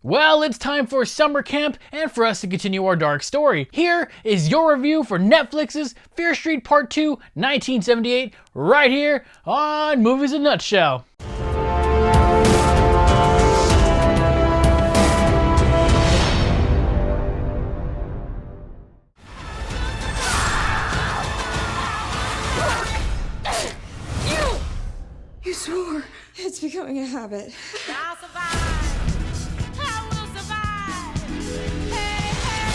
Well, it's time for summer camp and for us to continue our dark story. Here is your review for Netflix's Fear Street Part 2, 1978, right here on Movies in a Nutshell. You swore. It's becoming a habit. I'll survive. I will survive. Hey, hey.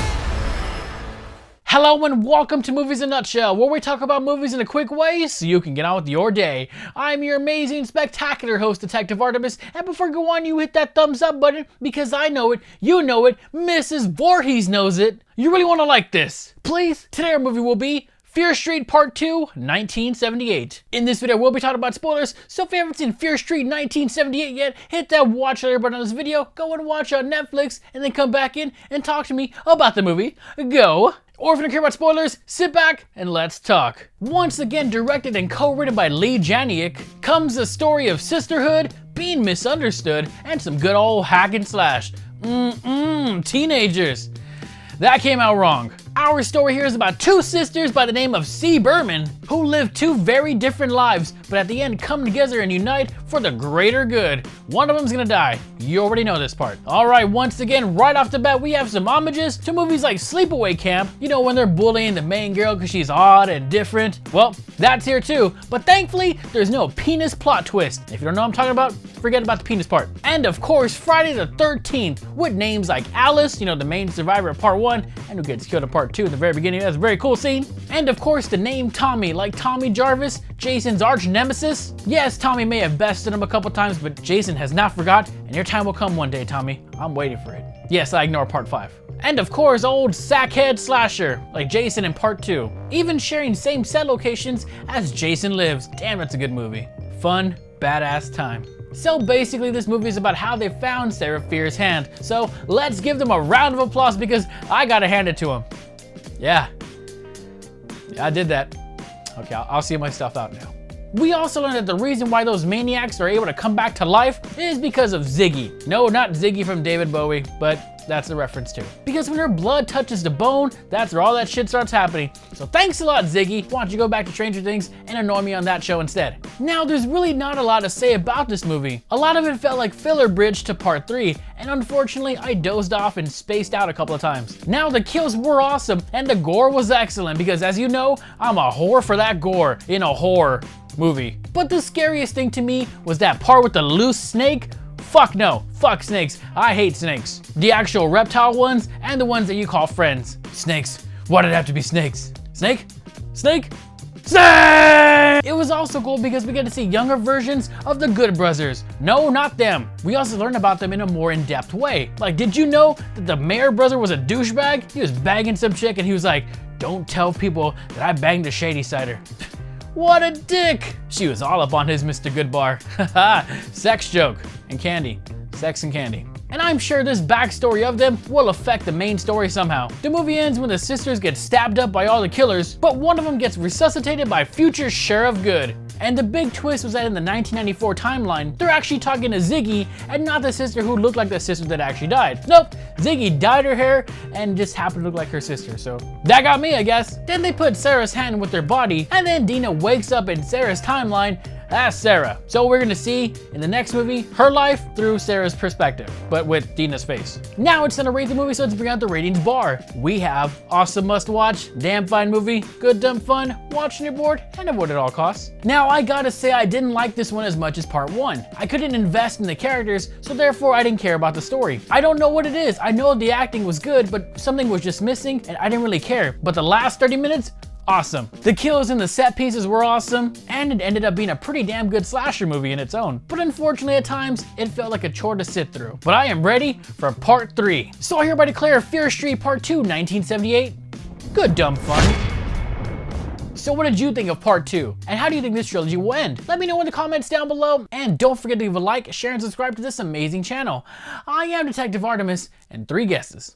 Hello and welcome to Movies in a Nutshell, where we talk about movies in a quick way so you can get on with your day. I'm your amazing, spectacular host, Detective Artimus, and before we go on, you hit that thumbs up button because I know it, you know it, Mrs. Voorhees knows it. You really want to like this. Please, today our movie will be Fear Street Part 2, 1978. In this video, we'll be talking about spoilers, so if you haven't seen Fear Street 1978 yet, hit that watch later button on this video, go and watch on Netflix, and then come back in and talk to me about the movie. Go! Or if you don't care about spoilers, sit back and let's talk. Once again directed and co-written by Leigh Janiak, comes the story of sisterhood, being misunderstood, and some good old hack and slash. Teenagers. That came out wrong. Our story here is about two sisters by the name of C. Berman who live two very different lives, but at the end come together and unite for the greater good. One of them's gonna die. You already know this part. Alright, once again, right off the bat, we have some homages to movies like Sleepaway Camp. You know, when they're bullying the main girl because she's odd and different. Well, that's here too, but thankfully, there's no penis plot twist. If you don't know what I'm talking about, forget about the penis part. And of course, Friday the 13th, with names like Alice, you know, the main survivor of Part 1, and who gets killed in Part 2 at the very beginning. That's a very cool scene. And of course, the name Tommy, like Tommy Jarvis, Jason's arch nemesis. Yes, Tommy may have bested him a couple times, but Jason has not forgot, and your time will come one day, Tommy. I'm waiting for it. Yes, I ignore Part 5. And of course, old sackhead slasher, like Jason in Part 2. Even sharing same set locations as Jason Lives. Damn, that's a good movie. Fun, badass time. So basically, this movie is about how they found Sarah Fierce's hand. So let's give them a round of applause because I gotta hand it to them. Yeah, I did that. Okay, I'll see my stuff out now. We also learned that the reason why those maniacs are able to come back to life is because of Ziggy. No, not Ziggy from David Bowie, but that's the reference too. Because when her blood touches the bone, that's where all that shit starts happening. So thanks a lot, Ziggy. Why don't you go back to Stranger Things and annoy me on that show instead? Now, there's really not a lot to say about this movie. A lot of it felt like filler bridge to Part 3, and unfortunately, I dozed off and spaced out a couple of times. Now, the kills were awesome, and the gore was excellent, because as you know, I'm a whore for that gore in a horror movie. But the scariest thing to me was that part with the loose snake. Fuck no, fuck snakes, I hate snakes. The actual reptile ones and the ones that you call friends. Snakes, why did it have to be snakes? Snake? Snake? Snake! It was also cool because we get to see younger versions of the Good Brothers. No, not them. We also learn about them in a more in-depth way. Like, did you know that the Mayer brother was a douchebag? He was bagging some chick and he was like, don't tell people that I banged a Shadysider. What a dick! She was all up on his Mr. Goodbar. Haha, sex joke and candy. Sex and candy. And I'm sure this backstory of them will affect the main story somehow. The movie ends when the sisters get stabbed up by all the killers, but one of them gets resuscitated by future Sheriff Good. And the big twist was that in the 1994 timeline, they're actually talking to Ziggy and not the sister who looked like the sister that actually died. Nope, Ziggy dyed her hair and just happened to look like her sister, so that got me, I guess. Then they put Sarah's hand with their body, and then Dina wakes up in Sarah's timeline as Sarah. So we're gonna see in the next movie her life through Sarah's perspective, but with Dina's face. Now it's time to rate the movie, so let's bring out the ratings bar. We have awesome must watch, damn fine movie, good dumb fun, watch on your board, and avoid at all costs. Now I gotta say I didn't like this one as much as Part 1. I couldn't invest in the characters, so therefore I didn't care about the story. I don't know what it is. I know the acting was good, but something was just missing and I didn't really care. But the last 30 minutes, awesome. The kills and the set pieces were awesome, and it ended up being a pretty damn good slasher movie in its own. But unfortunately at times, it felt like a chore to sit through. But I am ready for Part 3. So I hereby declare Fear Street Part 2, 1978, good dumb fun. So what did you think of Part 2? And how do you think this trilogy will end? Let me know in the comments down below, and don't forget to leave a like, share, and subscribe to this amazing channel. I am Detective Artimus, and 3 guesses.